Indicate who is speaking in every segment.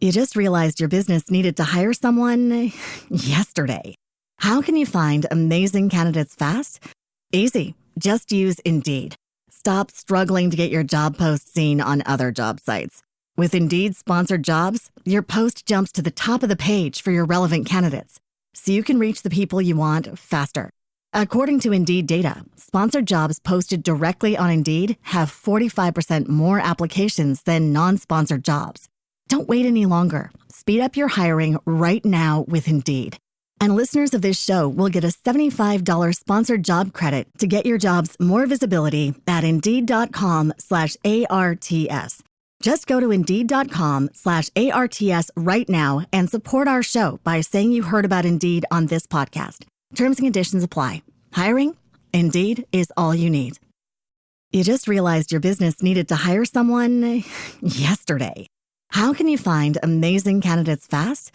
Speaker 1: You just realized your business needed to hire someone yesterday. How can you find amazing candidates fast? Easy. Just use Indeed. Stop struggling to get your job post seen on other job sites. With Indeed sponsored jobs, your post jumps to the top of the page for your relevant candidates, so you can reach the people you want faster. According to Indeed data, sponsored jobs posted directly on Indeed have 45% more applications than non-sponsored jobs. Don't wait any longer. Speed up your hiring right now with Indeed. And listeners of this show will get a $75 sponsored job credit to get your jobs more visibility at Indeed.com/ARTS. Just go to Indeed.com/ARTS right now and support our show by saying you heard about Indeed on this podcast. Terms and conditions apply. Hiring? Indeed is all you need. You just realized your business needed to hire someone yesterday. How can you find amazing candidates fast?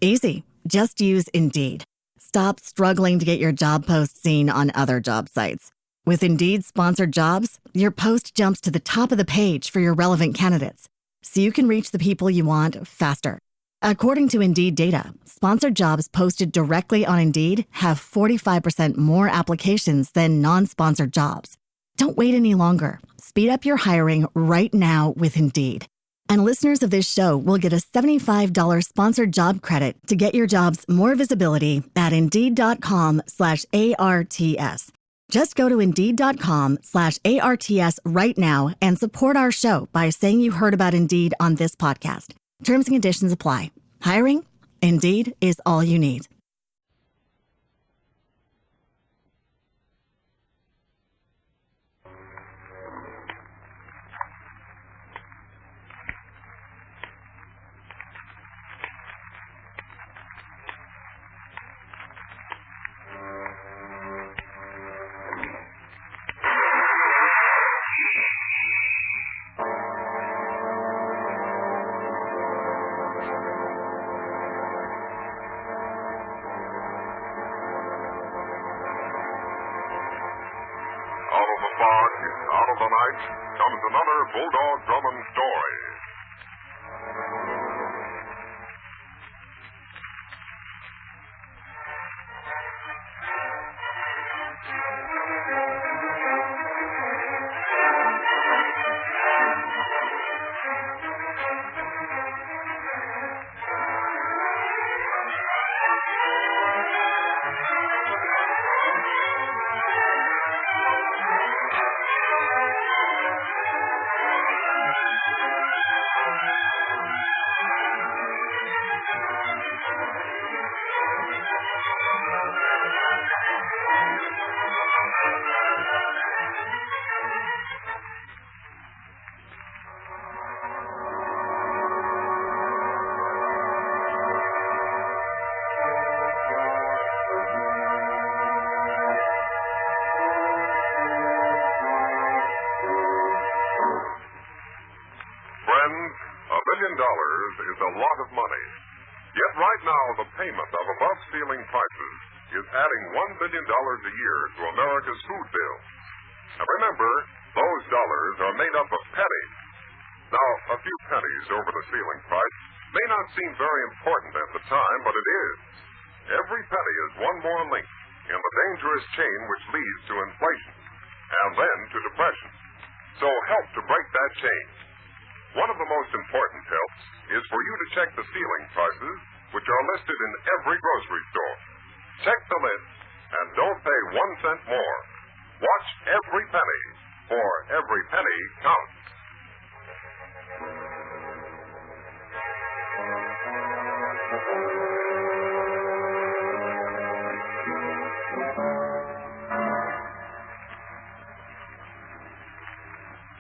Speaker 1: Easy. Just use Indeed. Stop struggling to get your job post seen on other job sites. With Indeed sponsored jobs, your post jumps to the top of the page for your relevant candidates, so you can reach the people you want faster. According to Indeed data, sponsored jobs posted directly on Indeed have 45% more applications than non-sponsored jobs. Don't wait any longer. Speed up your hiring right now with Indeed. And listeners of this show will get a $75 sponsored job credit to get your jobs more visibility at Indeed.com/ARTS. Just go to Indeed.com/ARTS right now and support our show by saying you heard about Indeed on this podcast. Terms and conditions apply. Hiring? Indeed is all you need.
Speaker 2: Out of the fog, out of the night, comes another Bulldog Drummond story. $1 billion is a lot of money. Yet right now, the payment of above-ceiling prices is adding $1 billion a year to America's food bill. And remember, those dollars are made up of pennies. Now, a few pennies over the ceiling price may not seem very important at the time, but it is. Every penny is one more link in the dangerous chain which leads to inflation, and then to depression. So help to break that chain. One of the most important helps is for you to check the ceiling prices, which are listed in every grocery store. Check the list and don't pay 1 cent more. Watch every penny, for every penny counts.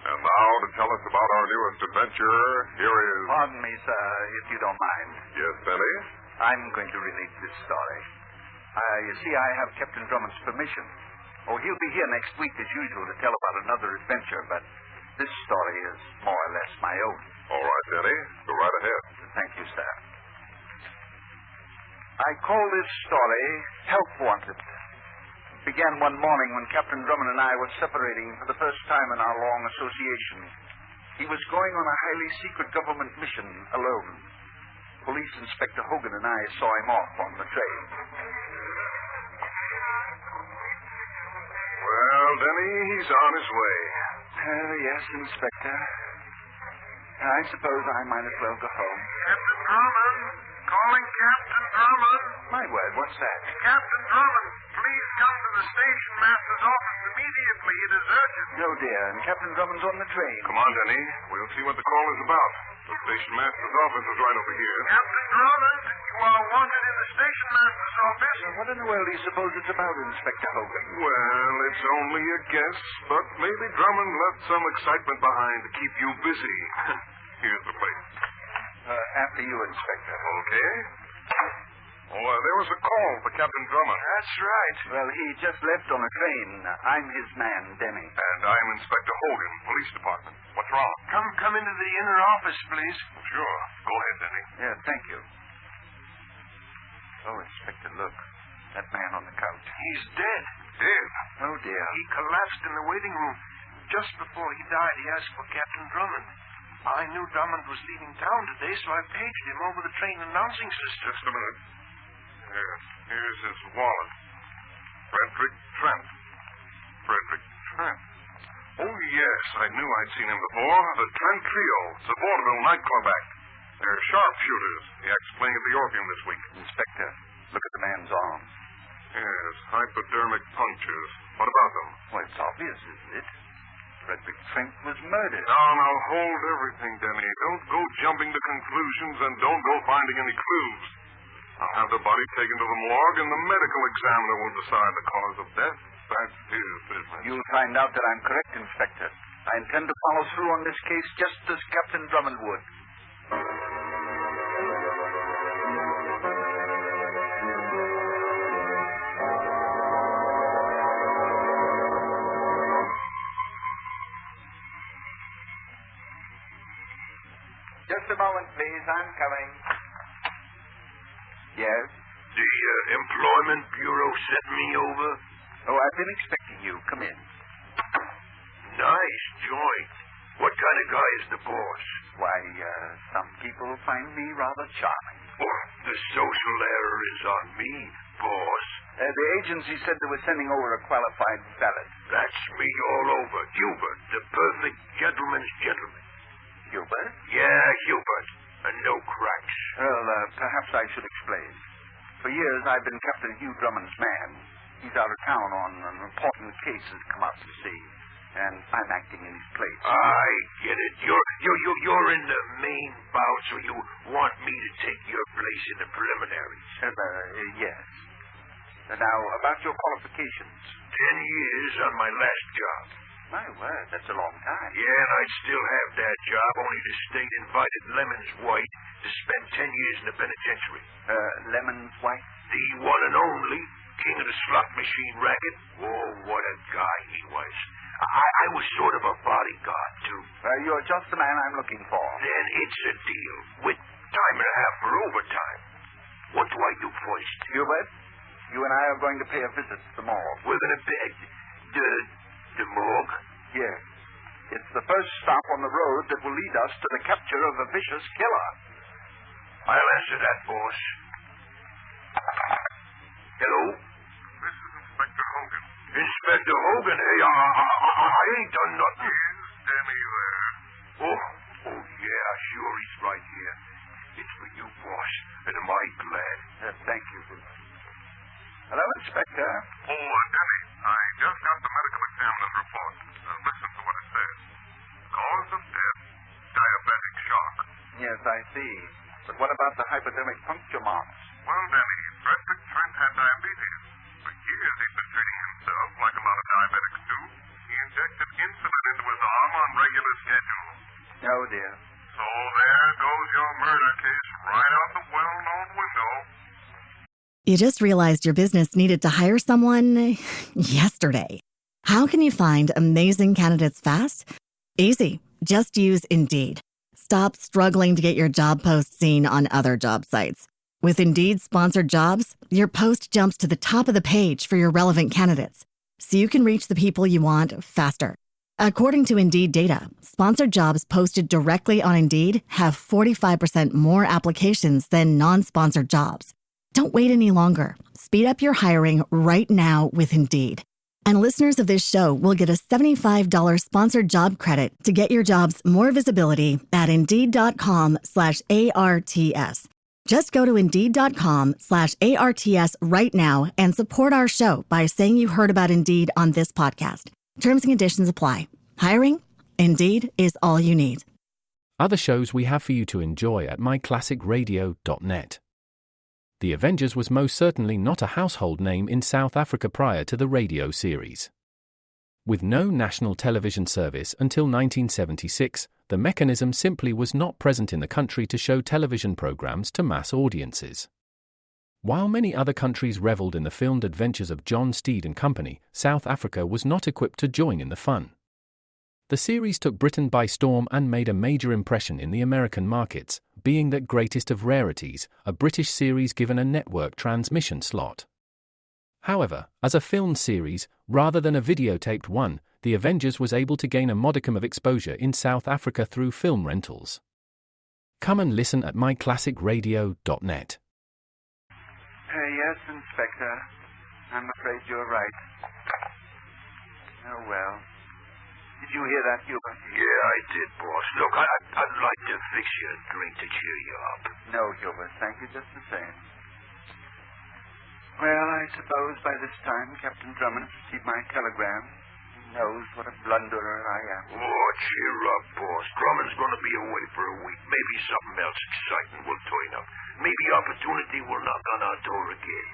Speaker 2: And now to tell us about our newest adventure, here is...
Speaker 3: Pardon me, sir, if you don't mind.
Speaker 2: Yes, Benny?
Speaker 3: I'm going to relate this story. You see, I have Captain Drummond's permission. Oh, he'll be here next week as usual to tell about another adventure, but this story is more or less my own.
Speaker 2: All right, Benny. Go right ahead.
Speaker 3: Thank you, sir. I call this story Help Wanted. It began one morning when Captain Drummond and I were separating for the first time in our long association. He was going on a highly secret government mission alone. Police Inspector Hogan and I saw him off on the train.
Speaker 2: Well, Denny, he's on his way.
Speaker 3: Yes, Inspector. I suppose I might as well go home.
Speaker 4: Captain Drummond. Calling Captain Drummond.
Speaker 3: My word, what's that?
Speaker 4: Captain Drummond, please come to the station master's office immediately. It is urgent.
Speaker 3: No, dear, and Captain Drummond's on the train.
Speaker 2: Come on, Denny. We'll see what the call is about. The station master's office is right over here.
Speaker 4: Captain Drummond, you are wanted in the station master's office.
Speaker 3: What in the world do you suppose it's about, Inspector Hogan?
Speaker 2: Well, it's only a guess, but maybe Drummond left some excitement behind to keep you busy. Here's the place.
Speaker 3: After you, Inspector.
Speaker 2: Okay. There was a call for Captain Drummond.
Speaker 3: That's right. Well, he just left on a train. I'm his man, Denny.
Speaker 2: And I'm Inspector Hogan, Police Department. What's wrong?
Speaker 4: Come into the inner office, please.
Speaker 2: Sure. Go ahead, Denny.
Speaker 3: Yeah, thank you. Oh, Inspector, look. That man on the couch.
Speaker 4: He's dead.
Speaker 2: Dead?
Speaker 3: Oh, dear.
Speaker 4: He collapsed in the waiting room. Just before he died, he asked for Captain Drummond. I knew Drummond was leaving town today, so I paged him over the train announcing system.
Speaker 2: Just a minute. Here's his wallet. Frederick Trent. Frederick Trent. Oh, yes, I knew I'd seen him before. The Trent Trio. It's a vaudeville nightclub act. They're sharpshooters. The act's playing at the Orpheum this week.
Speaker 3: Inspector, look at the man's arm.
Speaker 2: Yes, hypodermic punctures. What about them?
Speaker 3: Well, it's obvious, isn't it? Frederick Trent was murdered.
Speaker 2: Now, hold everything, Denny. Don't go jumping to conclusions and don't go finding any clues. I'll have the body taken to the morgue and the medical examiner will decide the cause of death. That's his business.
Speaker 3: You'll find out that I'm correct, Inspector. I intend to follow through on this case just as Captain Drummond would. Just a moment, please. I'm coming. Yes?
Speaker 4: The Employment Bureau sent me over.
Speaker 3: Oh, I've been expecting you. Come in.
Speaker 4: Nice joint. What kind of guy is the boss?
Speaker 3: Why, some people find me rather charming.
Speaker 4: Oh, the social error is on me, boss.
Speaker 3: The agency said they were sending over a qualified valet.
Speaker 4: That's me all over. Hubert, the perfect gentleman's gentleman.
Speaker 3: Hubert?
Speaker 4: Yeah, Hubert. And no cracks.
Speaker 3: Well, perhaps I should explain. For years, I've been Captain Hugh Drummond's man. He's out of town on an important case that's come up to see, and I'm acting in his place.
Speaker 4: I get it. You're in the main bout, so you want me to take your place in the preliminaries.
Speaker 3: Yes. Now, about your qualifications.
Speaker 4: 10 years on my last job.
Speaker 3: My word, that's a long time.
Speaker 4: Yeah, and I'd still have that job, only the state invited Lemons White to spend 10 years in the penitentiary.
Speaker 3: Lemons White?
Speaker 4: The one and only king of the slot machine racket. Oh, what a guy he was. I was sort of a bodyguard, too.
Speaker 3: You're just the man I'm looking for.
Speaker 4: Then it's a deal, with time and a half for overtime. What do I do first?
Speaker 3: Hubert, you and I are going to pay a visit to the morgue.
Speaker 4: We're going to bed the morgue?
Speaker 3: Yes. It's the first stop on the road that will lead us to the capture of a vicious killer.
Speaker 4: I'll answer that, boss. Hello?
Speaker 2: This is Inspector Hogan.
Speaker 4: Inspector Hogan? Hey, I ain't done nothing.
Speaker 2: Is Denny there?
Speaker 4: Oh, yeah, sure, he's right here. It's for you, boss, and am I glad.
Speaker 3: Thank you. Hello, Inspector.
Speaker 2: Denny, I just got the medical examiner's report. Listen to what it says. Cause of death, diabetic shock.
Speaker 3: Yes, I see. But what about the hypodermic puncture marks?
Speaker 2: Well, Denny, Frederick Trent had diabetes. For years he'd been treating himself like a lot of diabetics do. He injected insulin into his arm on regular schedule.
Speaker 3: Oh, dear.
Speaker 2: So there goes your murder case right out the well-known window.
Speaker 1: You just realized your business needed to hire someone yesterday. How can you find amazing candidates fast? Easy. Just use Indeed. Stop struggling to get your job post seen on other job sites. With Indeed sponsored jobs, your post jumps to the top of the page for your relevant candidates, so you can reach the people you want faster. According to Indeed data, sponsored jobs posted directly on Indeed have 45% more applications than non-sponsored jobs. Don't wait any longer. Speed up your hiring right now with Indeed. And listeners of this show will get a $75 sponsored job credit to get your jobs more visibility at Indeed.com/ARTS. Just go to Indeed.com/ARTS right now and support our show by saying you heard about Indeed on this podcast. Terms and conditions apply. Hiring? Indeed is all you need.
Speaker 5: Other shows we have for you to enjoy at myclassicradio.net. The Avengers was most certainly not a household name in South Africa prior to the radio series. With no national television service until 1976, the mechanism simply was not present in the country to show television programs to mass audiences. While many other countries reveled in the filmed adventures of John Steed and company, South Africa was not equipped to join in the fun. The series took Britain by storm and made a major impression in the American markets, being that greatest of rarities, a British series given a network transmission slot. However, as a filmed series, rather than a videotaped one, The Avengers was able to gain a modicum of exposure in South Africa through film rentals. Come and listen at myclassicradio.net.
Speaker 3: Yes, Inspector. I'm afraid you're right. Oh, well. Did you hear that, Hubert?
Speaker 6: Yeah, I did, boss. Look, I'd like to fix you a drink to cheer you up.
Speaker 3: No, Hubert. Thank you just the same. Well, I suppose by this time Captain Drummond received my telegram. He knows what a blunderer I am.
Speaker 6: Oh, cheer up, boss. Drummond's going to be away for a week. Maybe something else exciting will turn up. Maybe opportunity will knock on our door again.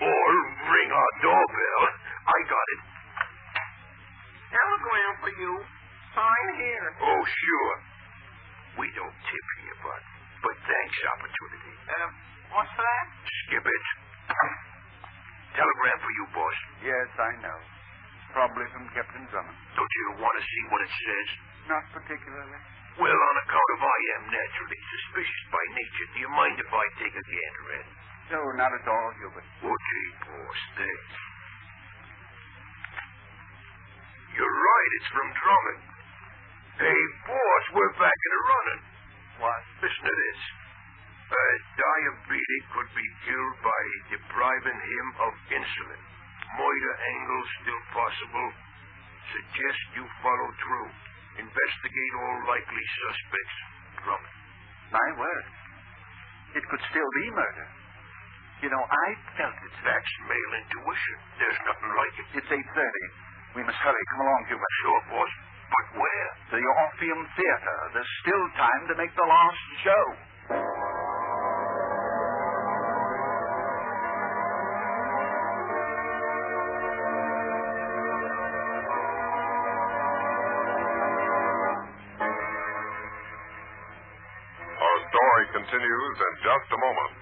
Speaker 6: Or ring our doorbell. I got it.
Speaker 4: Telegram for you. Sign here.
Speaker 6: Oh, sure. We don't tip here, but thanks, opportunity.
Speaker 4: What's that?
Speaker 6: Skip it. Telegram for you, boss.
Speaker 3: Yes, I know. Probably from Captain Drummond.
Speaker 6: Don't you want to see what it says?
Speaker 3: Not particularly.
Speaker 6: Well, on account of I am naturally suspicious by nature, do you mind if I take a gander at it?
Speaker 3: No, not at all, Hubert.
Speaker 6: Okay, boss, thanks. You're right, it's from Drummond. Hey, boss, we're back in the running.
Speaker 3: What?
Speaker 6: Listen to this. A diabetic could be killed by depriving him of insulin. Murder angle still possible. Suggest you follow through. Investigate all likely suspects. Drummond.
Speaker 3: My word. It could still be murder. You know, I felt it.
Speaker 6: That's male intuition. There's nothing like it.
Speaker 3: It's 8:30. We must hurry. Come along, Hubert.
Speaker 6: Sure, boss. But where?
Speaker 3: To the Orpheum Theater. There's still time to make the last show.
Speaker 2: Our story continues in just a moment.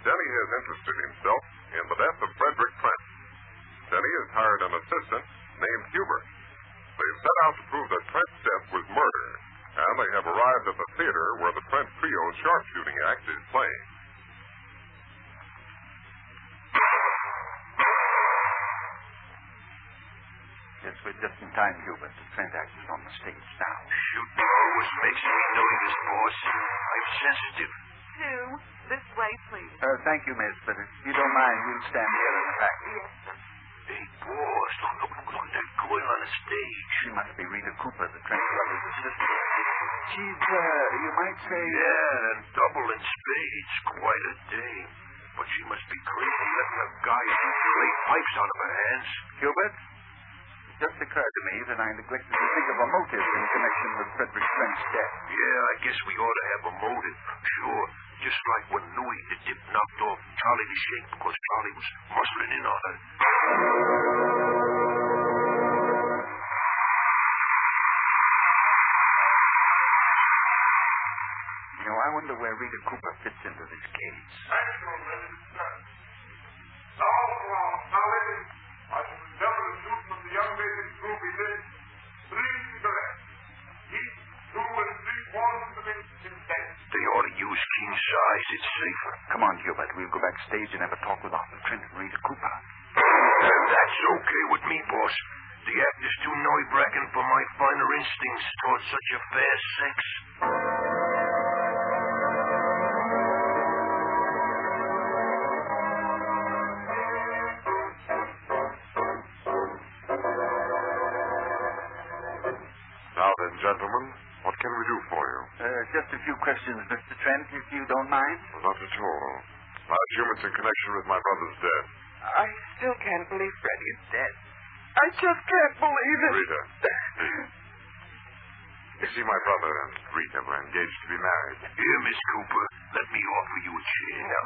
Speaker 2: Denny has interested himself in the death of Frederick Trent. Denny has hired an assistant named Hubert. They've set out to prove that Trent's death was murder, and they have arrived at the theater where the Trent Trio's sharpshooting act is playing.
Speaker 3: Yes, we're just in time, Hubert. The Trent act is on the stage now.
Speaker 6: Shooting always makes me nervous, boss. I'm sensitive.
Speaker 7: Sue, this way, please.
Speaker 3: Thank you, miss, but if you don't mind, we'll stand here in the back.
Speaker 7: Yes, sir.
Speaker 6: Hey, boss, look at that girl on the stage.
Speaker 3: She must be Rita Cooper, the Trent brother's assistant. She's, you might say...
Speaker 6: Yeah, and double in spades. Quite a dame. But she must be crazy letting a guy shoot clay pipes out of her hands.
Speaker 3: Hubert, it just occurred to me that I neglected to think of a motive in connection with Frederick Trent's death.
Speaker 6: Yeah, I guess we ought to have a motive. Sure, just like when Louis the Dip knocked off Charlie the Shake because Charlie was muscling in on her.
Speaker 3: You know, I wonder where Rita Cooper fits into this case.
Speaker 6: They ought to use king size. It's safer.
Speaker 3: Come on, Hubert. We'll go backstage and have a talk with Arthur Trent and Rita Cooper.
Speaker 6: And that's okay with me, boss. The act is too nerve-wracking for my finer instincts towards such a fast sex.
Speaker 2: Now then, gentlemen, what can we do for you?
Speaker 3: Just a few questions, Mr. Trent, if you don't mind.
Speaker 2: Well, not at all. I assume it's in connection with my brother's death.
Speaker 7: I still can't believe Freddie is dead. I just can't believe it.
Speaker 2: Rita. You see, my brother and Rita were engaged to be married.
Speaker 6: Here, Miss Cooper, let me offer you a chair.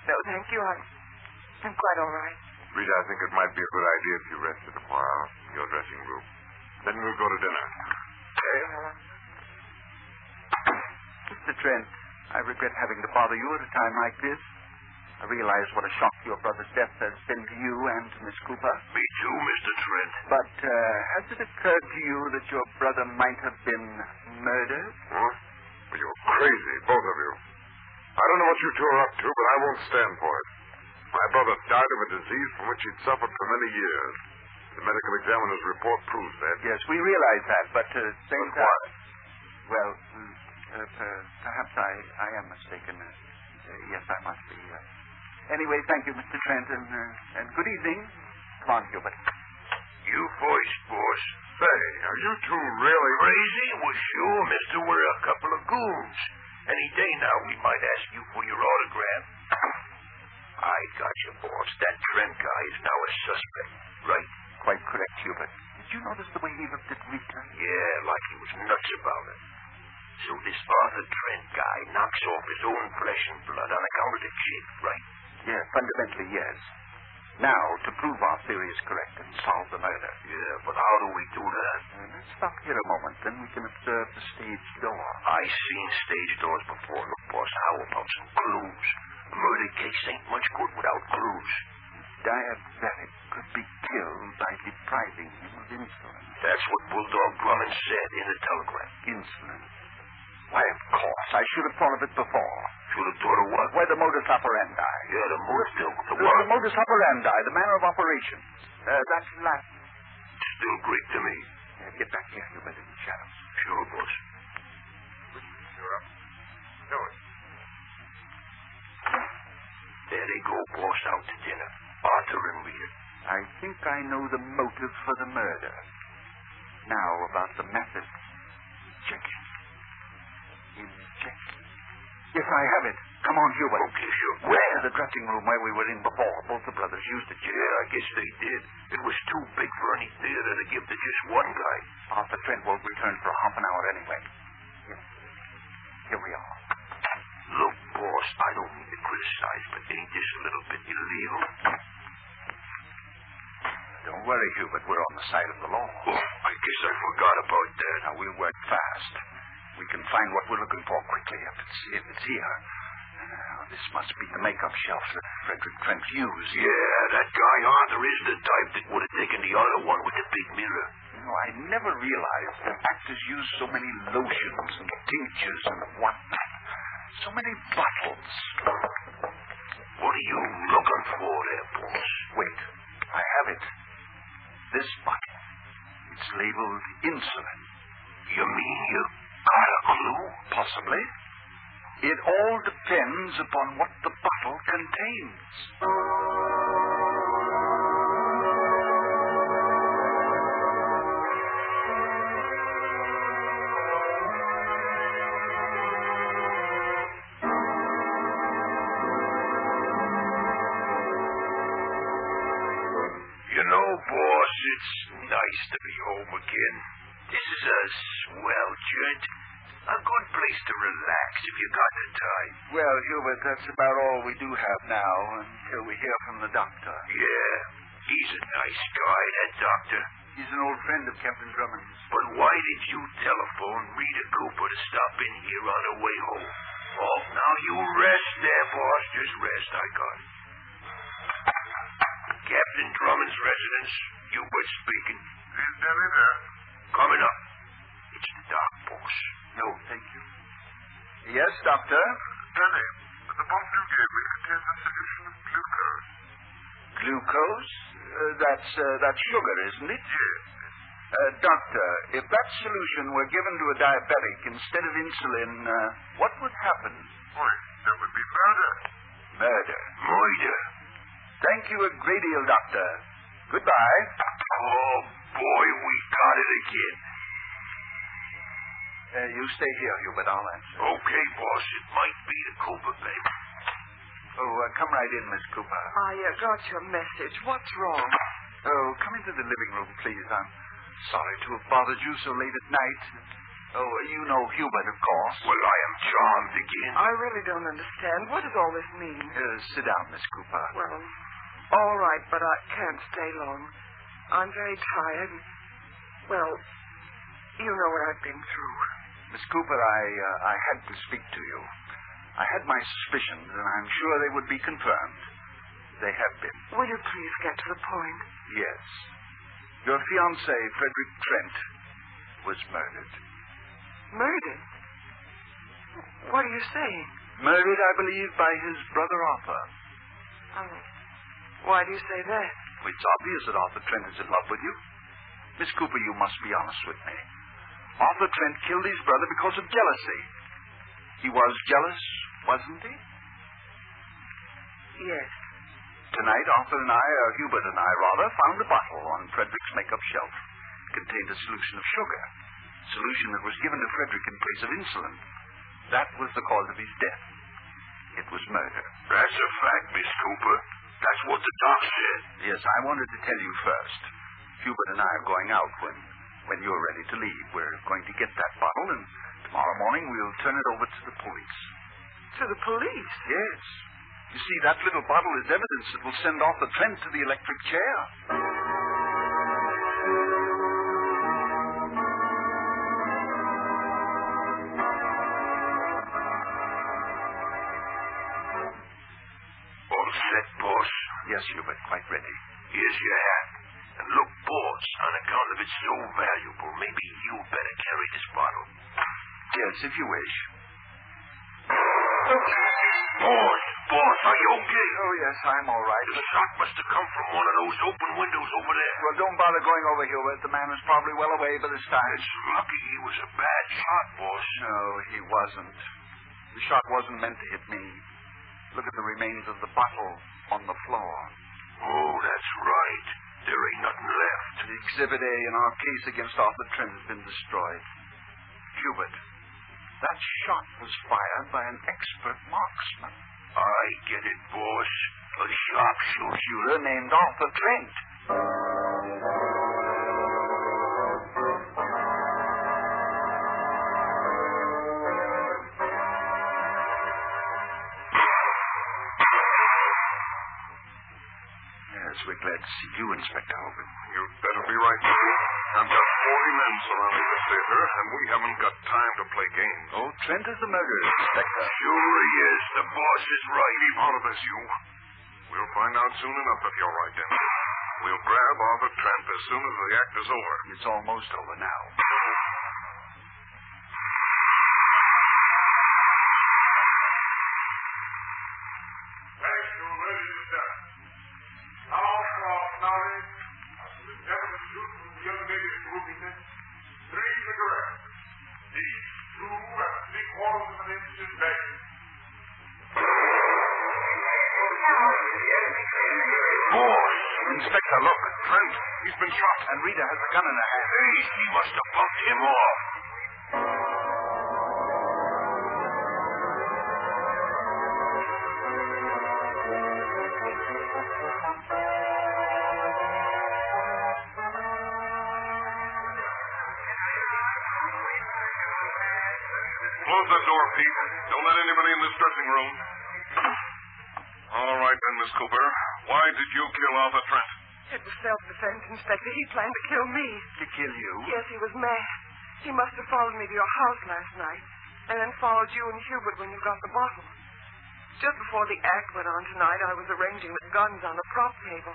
Speaker 7: No, thank you. I'm quite all right.
Speaker 2: Rita, I think it might be a good idea if you rested a while in your dressing room. Then we'll go to dinner.
Speaker 3: Mr. Trent, I regret having to bother you at a time like this. I realize what a shock your brother's death has been to you and to Miss Cooper.
Speaker 6: Me too, Mr. Trent.
Speaker 3: But has it occurred to you that your brother might have been murdered?
Speaker 2: Huh? Well, you're crazy, both of you. I don't know what you two are up to, but I won't stand for it. My brother died of a disease from which he'd suffered for many years. The medical examiner's report proves that.
Speaker 3: Yes, we realize that, but same
Speaker 2: But why?
Speaker 3: Well, perhaps I am mistaken. Yes, I must be. Anyway, thank you, Mr. Trent, and good evening. Come on, Hubert.
Speaker 6: You first, boss.
Speaker 2: Say, are you two really...
Speaker 6: Crazy? Well, sure, mister. We're a couple of goons. Any day now we might ask you for your autograph. I got you, boss. That Trent guy is now a suspect, right?
Speaker 3: Quite correct, Hubert. Did you notice the way he looked at Rita?
Speaker 6: Yeah, like he was nuts about it. So this Arthur Trent guy knocks off his own flesh and blood on account of the chick, right?
Speaker 3: Yeah, fundamentally, yes. Now, to prove our theory is correct and solve the murder.
Speaker 6: Yeah, but how do we do that?
Speaker 3: Let's stop here a moment, then we can observe the stage door.
Speaker 6: I seen stage doors before. Look, boss, how about some clues? A murder case ain't much good without clues.
Speaker 3: Diabetic could be killed by depriving him of insulin.
Speaker 6: That's what Bulldog Drummond said in the telegram.
Speaker 3: Insulin? Why, of course. I should have thought of it before.
Speaker 6: Should have thought of what?
Speaker 3: Why, the modus operandi.
Speaker 6: Yeah, the
Speaker 3: The
Speaker 6: what?
Speaker 3: modus operandi, the manner of operation. That's Latin.
Speaker 6: Still Greek to me.
Speaker 3: Get back here, Hubert, in the shadows.
Speaker 6: Sure, boss.
Speaker 2: You're up. Do it.
Speaker 6: There they go, boss, out to dinner. Arthur and Rita.
Speaker 3: I think I know the motive for the murder. Now, about the method. Injection. Yes, I have it. Come on, Hubert.
Speaker 6: Okay, sure.
Speaker 3: Where? The dressing room where we were in before. Both the brothers used it.
Speaker 6: Yeah, I guess they did. It was too big for any theater to give to just one guy.
Speaker 3: Arthur Trent won't return for half an hour anyway. Here we are.
Speaker 6: Look, boss, I don't mean to criticize, but ain't this a little bit illegal?
Speaker 3: Don't worry, Hubert. We're on the side of the law.
Speaker 6: Oh, I guess I forgot about that.
Speaker 3: Now, we'll work fast. We can find what we're looking for quickly if it's here. This must be the makeup shelf that Frederick Trent used.
Speaker 6: Yeah, that guy Arthur is the type that would have taken the other one with the big mirror.
Speaker 3: I never realized that actors use so many lotions and tinctures and whatnot. So many bottles.
Speaker 6: What are you looking for there, boss?
Speaker 3: Wait, I have it. This bottle. It's labeled insulin.
Speaker 6: You mean you got a clue?
Speaker 3: Possibly. It all depends upon what the bottle contains.
Speaker 6: You know, boss, it's nice to be home again. This is a swell joint. A good place to relax if you got the time.
Speaker 3: Well, Hubert, that's about all we do have now until we hear from the doctor.
Speaker 6: Yeah, he's a nice guy, that doctor.
Speaker 3: He's an old friend of Captain Drummond's.
Speaker 6: But why did you telephone Rita Cooper to stop in here on her way home? Oh, now you rest there, boss. Just rest, I got it. Captain Drummond's residence. Hubert speaking.
Speaker 2: Is Denny there?
Speaker 6: Coming up. It's the doc, boss.
Speaker 3: No, thank you. Yes, Doctor?
Speaker 2: Denny, the bottle you gave me contains a solution of glucose.
Speaker 3: Glucose? That's sugar, isn't it?
Speaker 2: Yes.
Speaker 3: Doctor, if that solution were given to a diabetic instead of insulin, what would happen?
Speaker 2: Why, that would be murder.
Speaker 3: Murder.
Speaker 6: Murder.
Speaker 3: Thank you a great deal, Doctor. Goodbye.
Speaker 6: Oh, boy, we got it again.
Speaker 3: You stay here, Hubert. I'll answer.
Speaker 6: Okay, boss. It might be the Cooper baby.
Speaker 3: Oh, come right in, Miss Cooper.
Speaker 7: I got your message. What's wrong?
Speaker 3: Oh, come into the living room, please. I'm sorry to have bothered you so late at night. Oh, you know Hubert, of course.
Speaker 6: Well, I am charmed again.
Speaker 7: I really don't understand. What does all this mean?
Speaker 3: Sit down, Miss Cooper.
Speaker 7: Well, all right, but I can't stay long. I'm very tired. Well, you know what I've been through.
Speaker 3: Miss Cooper, I had to speak to you. I had my suspicions, and I'm sure they would be confirmed. They have been.
Speaker 7: Will you please get to the point?
Speaker 3: Yes. Your fiancé, Frederick Trent, was murdered.
Speaker 7: Murdered? What are you saying?
Speaker 3: Murdered, I believe, by his brother Arthur.
Speaker 7: Oh, why do you say that?
Speaker 3: It's obvious that Arthur Trent is in love with you. Miss Cooper, you must be honest with me. Arthur Trent killed his brother because of jealousy. He was jealous, wasn't he?
Speaker 7: Yes.
Speaker 3: Tonight, Arthur and I, or Hubert and I, rather, found a bottle on Frederick's makeup shelf. It contained a solution of sugar. Solution that was given to Frederick in place of insulin. That was the cause of his death. It was murder.
Speaker 6: That's a fact, Miss Cooper. That's what the doc said.
Speaker 3: Yes, I wanted to tell you first. Hubert and I are going out when you're ready to leave. We're going to get that bottle, and tomorrow morning we'll turn it over to the police.
Speaker 7: To the police?
Speaker 3: Yes. You see, that little bottle is evidence that will send Arthur Trent to the electric chair.
Speaker 6: All set, boss?
Speaker 3: Yes, Hubert, quite ready.
Speaker 6: Here's your hat. And look, boss, on account of it's so valuable, maybe you better carry this bottle.
Speaker 3: Yes, if you wish.
Speaker 6: Boss, are you okay?
Speaker 3: Oh, yes, I'm all right.
Speaker 6: The shot must have come from one of those open windows over there.
Speaker 3: Well, don't bother going over, Hubert. The man is probably well away by this time.
Speaker 6: It's lucky he was a bad shot, boss.
Speaker 3: No, he wasn't. The shot wasn't meant to hit me. Look at the remains of the bottle on the floor.
Speaker 6: Oh, that's right. There ain't nothing left.
Speaker 3: The Exhibit A in our case against Arthur Trent has been destroyed. Hubert, that shot was fired by an expert marksman.
Speaker 6: I get it, boss. A sharpshooter
Speaker 3: named Arthur Trent.
Speaker 6: Yes, we're glad to see you, Inspector Hogan.
Speaker 2: You'd better be right, Mr. I've got 40 men surrounding the theater, and we haven't got time to play games.
Speaker 3: Oh, Trent is the murderer, Inspector.
Speaker 6: Sure he is. The boss is right.
Speaker 2: Keep out of this, you. We'll find out soon enough if you're right, Denver. We'll grab Arthur Trent as soon as the act is over.
Speaker 3: It's almost over now. Inspector, look.
Speaker 2: Trent, he's been shot.
Speaker 3: And Rita has a gun in her hand.
Speaker 6: Hey, he must have bumped him off.
Speaker 2: Close that door, Pete. Don't let anybody in this dressing room. All right, then, Miss Cooper. Why did you kill Arthur Trent?
Speaker 7: It was self-defense, Inspector. He planned to kill me.
Speaker 3: To kill you?
Speaker 7: Yes, he was mad. He must have followed me to your house last night, and then followed you and Hubert when you got the bottle. Just before the act went on tonight, I was arranging the guns on the prop table,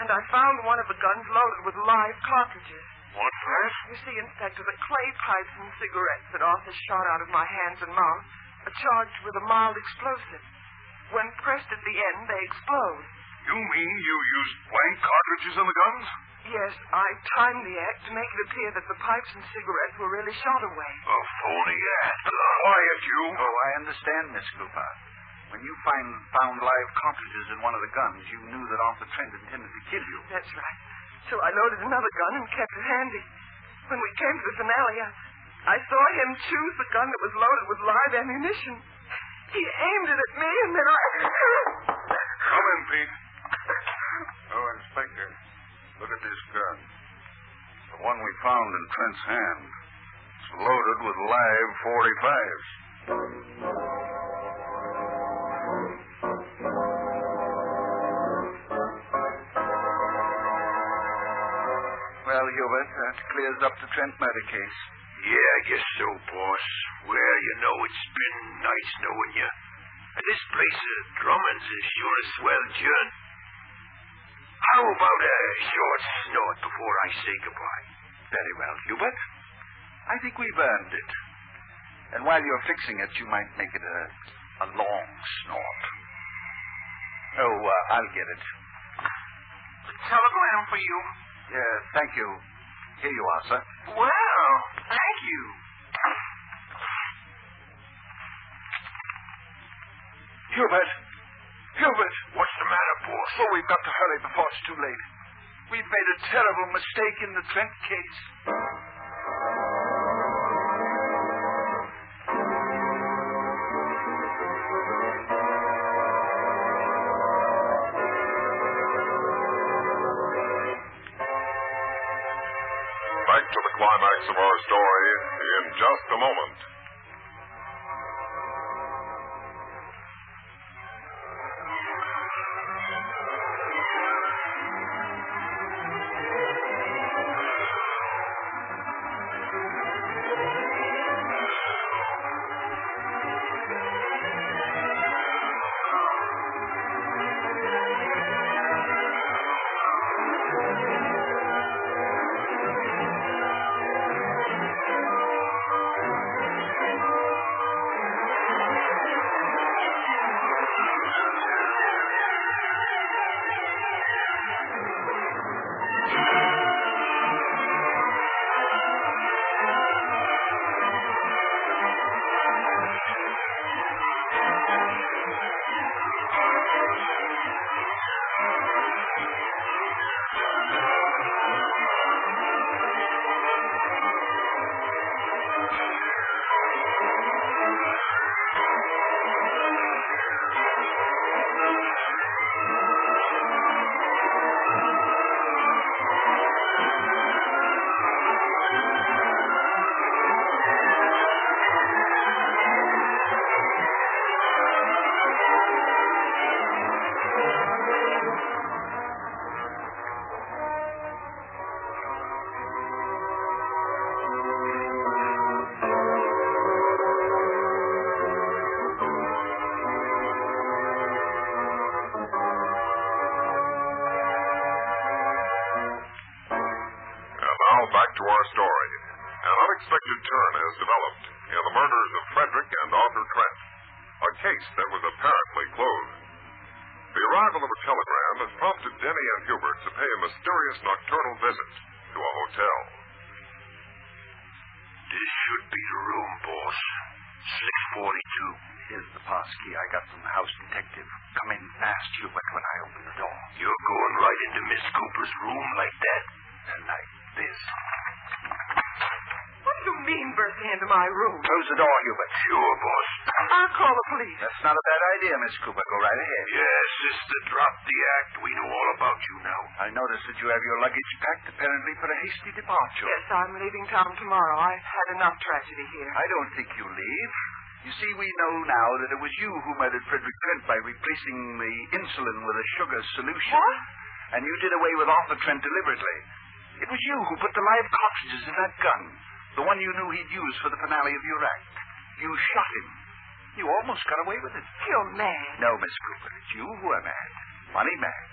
Speaker 7: and I found one of the guns loaded with live cartridges.
Speaker 2: What's that?
Speaker 7: You see, Inspector, the clay pipes and cigarettes that Arthur shot out of my hands and mouth are charged with a mild explosive. When pressed at the end, they explode.
Speaker 2: You mean you used blank cartridges in the guns?
Speaker 7: Yes, I timed the act to make it appear that the pipes and cigarettes were really shot away.
Speaker 6: A phony act.
Speaker 2: Quiet, you.
Speaker 3: Oh, I understand, Miss Cooper. When you found live cartridges in one of the guns, you knew that Arthur Trent intended to kill you.
Speaker 7: That's right. So I loaded another gun and kept it handy. When we came to the finale, I saw him choose the gun that was loaded with live ammunition. He aimed it at me, and then I...
Speaker 2: Come in, Pete.
Speaker 8: Oh, Inspector, look at this gun. The one we found in Trent's hand. It's loaded with live 45s.
Speaker 3: Well, Hubert, that clears up the Trent murder case.
Speaker 6: Yeah, I guess so, boss. Well, you know, it's been nice knowing you. And this place of Drummond's is sure a swell journey. How about a short snort before I say goodbye?
Speaker 3: Very well, Hubert. I think we've earned it. And while you're fixing it, you might make it a long snort. Oh, I'll get it.
Speaker 4: A telegram for you.
Speaker 3: Yeah, thank you. Here you are, sir.
Speaker 4: Well, thank you.
Speaker 3: Hubert! Hubert!
Speaker 6: What's the matter, boss?
Speaker 3: Oh, we've got to hurry before it's too late. We've made a terrible mistake in the Trent case.
Speaker 2: Back to the climax of our story in just a moment. to our story. An unexpected turn has developed in the murders of Frederick and Arthur Trent, a case that was apparently closed. The arrival of a telegram has prompted Denny and Hubert to pay a mysterious nocturnal visit to a hotel.
Speaker 6: This should be the room, boss. 642.
Speaker 3: Here's the pass key I got from the house detective. Come in fast, Hubert, when I open the door.
Speaker 6: You're going right into Miss Cooper's room like that?
Speaker 3: And like this.
Speaker 7: What do you mean bursting into my room?
Speaker 3: Close the door, Hubert.
Speaker 6: Sure, boss.
Speaker 7: I'll call the police.
Speaker 3: That's not a bad idea, Miss Cooper. Go right ahead.
Speaker 6: Yes, sister, drop the act. We know all about you now.
Speaker 3: I noticed that you have your luggage packed, apparently for a hasty departure.
Speaker 7: Yes, I'm leaving town tomorrow. I've had enough tragedy here.
Speaker 3: I don't think you leave. You see, we know now that it was you who murdered Frederick Trent by replacing the insulin with a sugar solution.
Speaker 7: What?
Speaker 3: And you did away with Arthur Trent deliberately. It was you who put the live cartridges in that gun, the one you knew he'd use for the finale of your act. You shot him. You almost got away with it.
Speaker 7: You're mad.
Speaker 3: No, Miss Cooper, it's you who are mad. Money mad.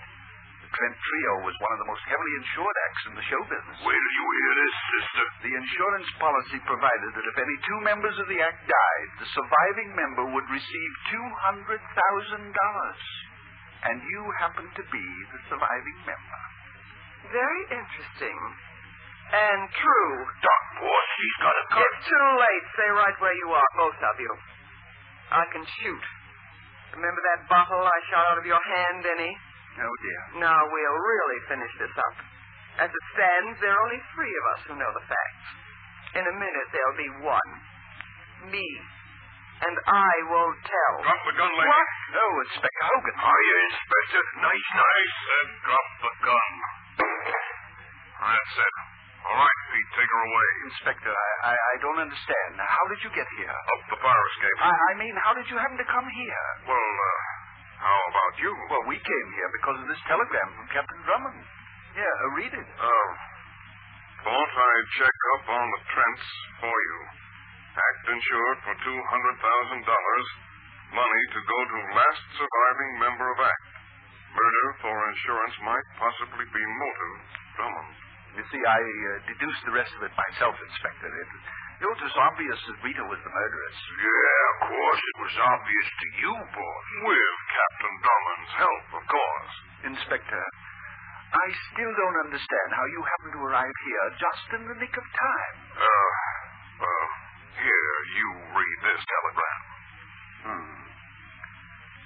Speaker 3: The Trent trio was one of the most heavily insured acts in the show business.
Speaker 6: Wait till you hear this, sister.
Speaker 3: The insurance policy provided that if any two members of the act died, the surviving member would receive $200,000. And you happen to be the surviving member.
Speaker 7: Very interesting. And true.
Speaker 6: Doc, boss, he's got a gun.
Speaker 7: It's too late. Stay right where you are, both of you. I can shoot. Remember that bottle I shot out of your hand, Denny?
Speaker 3: Oh, dear.
Speaker 7: Now we'll really finish this up. As it stands, there are only 3 of us who know the facts. In a minute, there'll be 1. Me. And I won't tell.
Speaker 2: Drop the gun, lady.
Speaker 7: What?
Speaker 3: No, Inspector Hogan.
Speaker 6: Hiya, Inspector. Nice.
Speaker 2: Said drop the gun. That's it. All right, Pete, take her away.
Speaker 3: Inspector, I don't understand. How did you get here?
Speaker 2: Up the fire escape.
Speaker 3: I mean, how did you happen to come here?
Speaker 2: Well, how about you?
Speaker 3: Well, we came here because of this telegram from Captain Drummond. Yeah, read it.
Speaker 2: Thought I'd check up on the Trents for you. Act insured for $200,000. Money to go to last surviving member of Act. Murder for insurance might possibly be motive. Drummond.
Speaker 3: You see, I deduced the rest of it myself, Inspector. It was as obvious that Rita was the murderess.
Speaker 6: Yeah, of course. It was obvious to you, boss.
Speaker 2: With Captain Drummond's help, of course.
Speaker 3: Inspector, I still don't understand how you happened to arrive here just in the nick of time.
Speaker 2: Here, you read this telegram.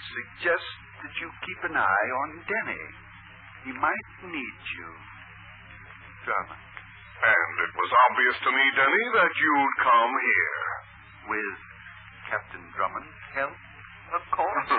Speaker 3: Suggest that you keep an eye on Denny. He might need you. Drummond.
Speaker 2: And it was obvious to me, Denny, that you'd come here.
Speaker 3: With Captain Drummond's help, of course.